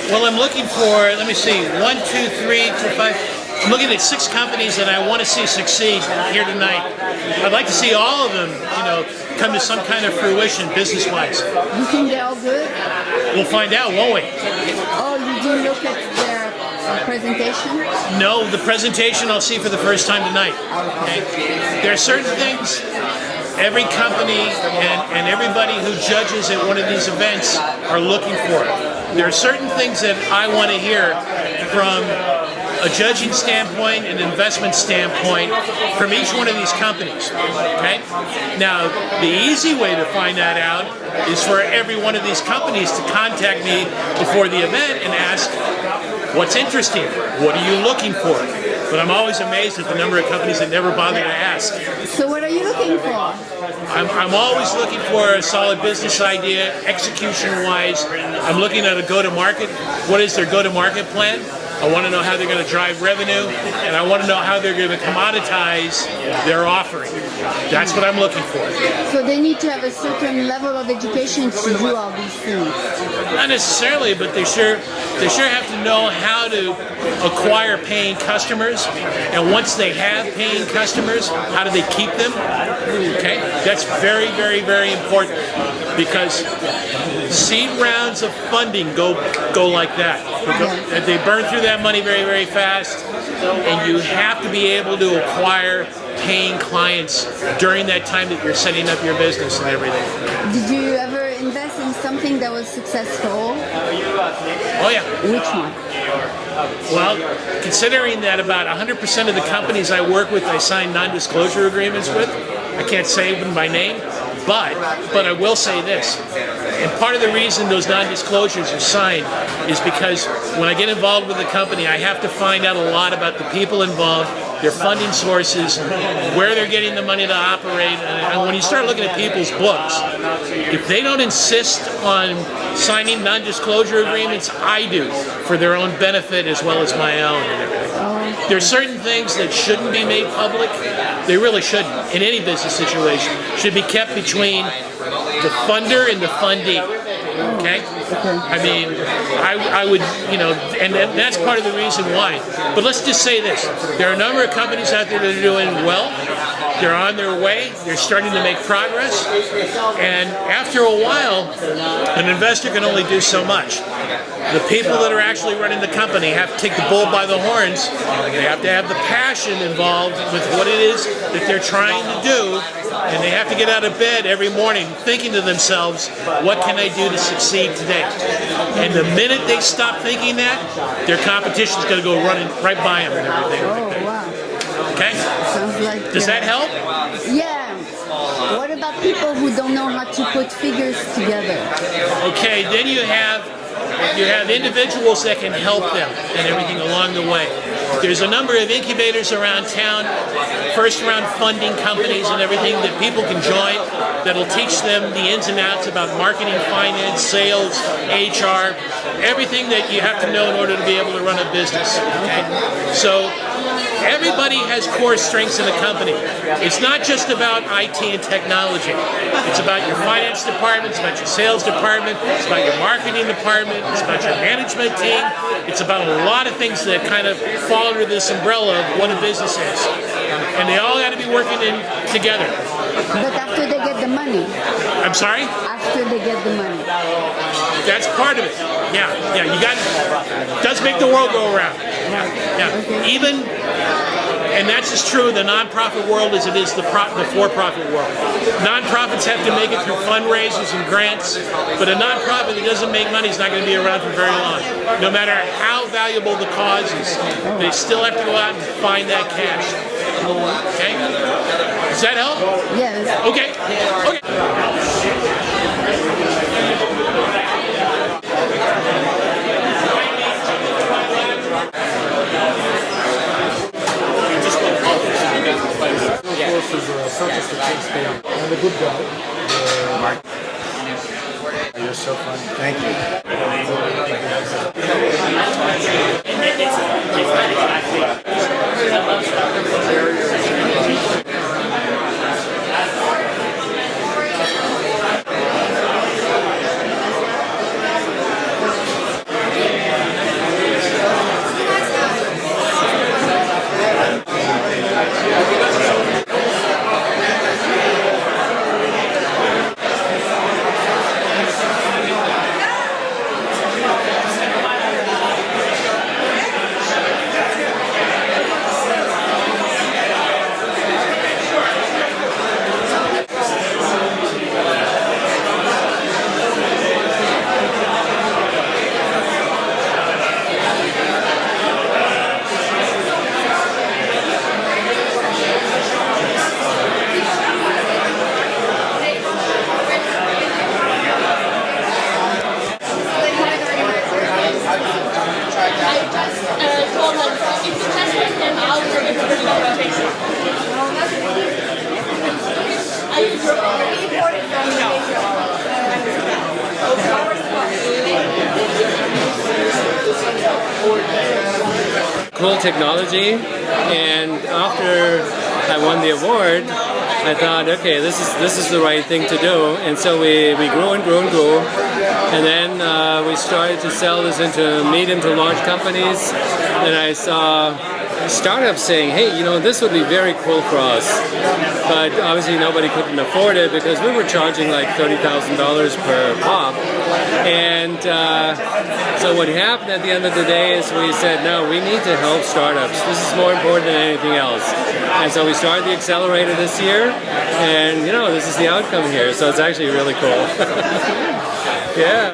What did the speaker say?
Well, I'm looking for, let me see, 1, 2, 3, 4, 5. I'm looking at 6 companies that I want to see succeed here tonight. I'd like to see all of them, come to some kind of fruition business-wise. You think they're all good? We'll find out, won't we? Oh, you didn't look at their presentation? No, the presentation I'll see for the first time tonight. Okay? There are certain things every company and everybody who judges at one of these events are looking for. There are certain things that I want to hear from a judging standpoint, an investment standpoint, from each one of these companies. Okay? Now, the easy way to find that out is for every one of these companies to contact me before the event and ask, what's interesting? What are you looking for? But I'm always amazed at the number of companies that never bother to ask. So what are you looking for? I'm always looking for a solid business idea, execution-wise. I'm looking at a go-to-market. What is their go-to-market plan? I want to know how they're going to drive revenue, and I want to know how they're going to commoditize their offering. That's what I'm looking for. So they need to have a certain level of education to do all these things. Not necessarily, but they sure have to know how to acquire paying customers, and once they have paying customers, how do they keep them? Okay, that's very, very, very important, because seed rounds of funding go like that. They burn through that money very, very fast, and you have to be able to acquire paying clients during that time that you're setting up your business and everything. Did you ever invest in something that was successful? Oh yeah. Which one? Well, considering that about 100% of the companies I work with, I sign non-disclosure agreements with. I can't say them by name, but I will say this. And part of the reason those non-disclosures are signed is because when I get involved with a company, I have to find out a lot about the people involved, their funding sources, where they're getting the money to operate. And when you start looking at people's books, if they don't insist on signing non-disclosure agreements, I do, for their own benefit as well as my own. There are certain things that shouldn't be made public. They really shouldn't, in any business situation. Should be kept between the funder and the fundee. Okay? I mean, I would, and that's part of the reason why. But let's just say this. There are a number of companies out there that are doing well. They're on their way. They're starting to make progress. And after a while, an investor can only do so much. The people that are actually running the company have to take the bull by the horns. They have to have the passion involved with what it is that they're trying to do. And they have to get out of bed every morning thinking to themselves, what can I do to succeed today? And the minute they stop thinking that, their competition is going to go running right by them and everything. Oh, wow. Okay? Sounds like, does that help? Yeah. What about people who don't know how to put figures together? Okay, then you have individuals that can help them and everything along the way. There's a number of incubators around town, first round funding companies and everything that people can join that'll teach them the ins and outs about marketing, finance, sales, HR, everything that you have to know in order to be able to run a business. Okay? So everybody has core strengths in a company. It's not just about IT and technology. It's about your finance department, it's about your sales department, it's about your marketing department, it's about your management team. It's about a lot of things that kind of fall under this umbrella of what a business is. And they all got to be working together. But after they get the money. I'm sorry? After they get the money. That's part of it. Yeah, you got it. Does make the world go around. Yeah. Okay. Even, and that's as true in the nonprofit world as it is the for-profit world. Nonprofits have to make it through fundraisers and grants, but a nonprofit that doesn't make money is not going to be around for very long. No matter how valuable the cause is, they still have to go out and find that cash. Okay? Does that help? Yes. Okay. And the good guy. You're so funny. Thank you. Cool technology, and after I won the award, I thought, okay, this is the right thing to do, and so we grew and grew and grew, and then we started to sell this into medium to large companies. Then I saw startups saying, hey, you know, this would be very cool for us, but obviously nobody couldn't afford it because we were charging like $30,000 per pop. And so what happened at the end of the day is we said, no, we need to help startups. This is more important than anything else. And so we started the accelerator this year, and you know, this is the outcome here. So it's actually really cool. Yeah.